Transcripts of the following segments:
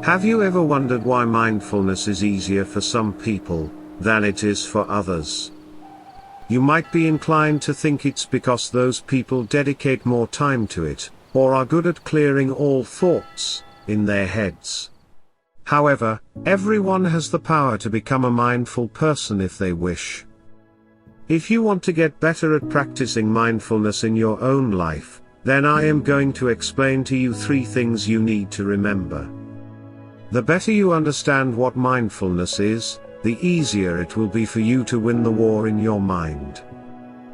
Have you ever wondered why mindfulness is easier for some people than it is for others? You might be inclined to think it's because those people dedicate more time to it, or are good at clearing all thoughts in their heads. However, everyone has the power to become a mindful person if they wish. If you want to get better at practicing mindfulness in your own life, then I am going to explain to you 3 things you need to remember. The better you understand what mindfulness is, the easier it will be for you to win the war in your mind.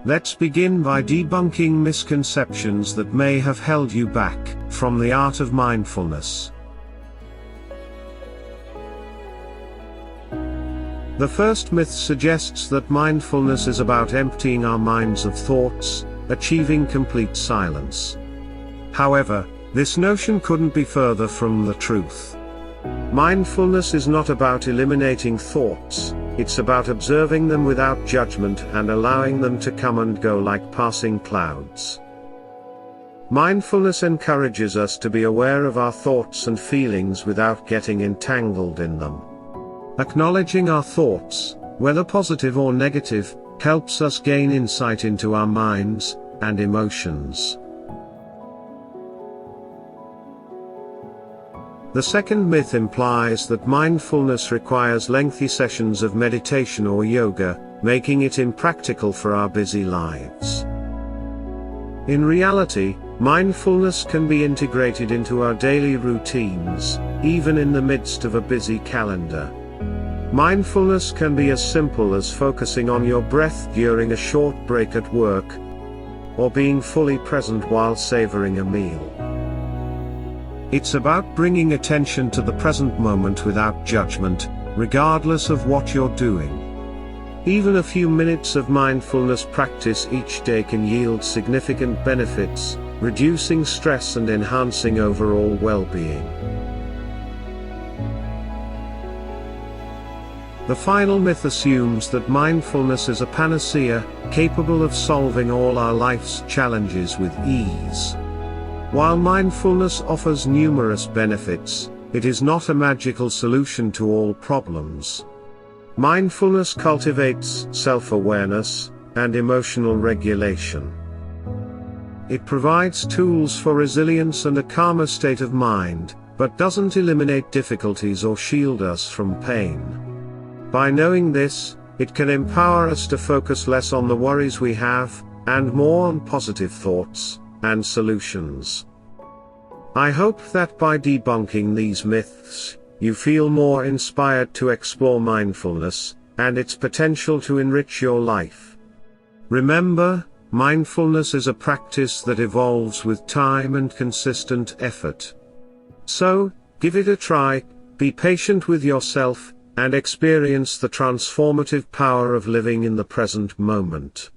Let's begin by debunking misconceptions that may have held you back from the art of mindfulness. The first myth suggests that mindfulness is about emptying our minds of thoughts, achieving complete silence. However, this notion couldn't be further from the truth. Mindfulness is not about eliminating thoughts, it's about observing them without judgment and allowing them to come and go like passing clouds. Mindfulness encourages us to be aware of our thoughts and feelings without getting entangled in them. Acknowledging our thoughts, whether positive or negative, helps us gain insight into our minds and emotions. The second myth implies that mindfulness requires lengthy sessions of meditation or yoga, making it impractical for our busy lives. In reality, mindfulness can be integrated into our daily routines, even in the midst of a busy calendar. Mindfulness can be as simple as focusing on your breath during a short break at work, or being fully present while savoring a meal. It's about bringing attention to the present moment without judgment, regardless of what you're doing. Even a few minutes of mindfulness practice each day can yield significant benefits, reducing stress and enhancing overall well-being. The final myth assumes that mindfulness is a panacea, capable of solving all our life's challenges with ease. While mindfulness offers numerous benefits, it is not a magical solution to all problems. Mindfulness cultivates self-awareness and emotional regulation. It provides tools for resilience and a calmer state of mind, but doesn't eliminate difficulties or shield us from pain. By knowing this, it can empower us to focus less on the worries we have, and more on positive thoughts and solutions. I hope that by debunking these myths, you feel more inspired to explore mindfulness and its potential to enrich your life. Remember, mindfulness is a practice that evolves with time and consistent effort. So, give it a try, be patient with yourself, and experience the transformative power of living in the present moment.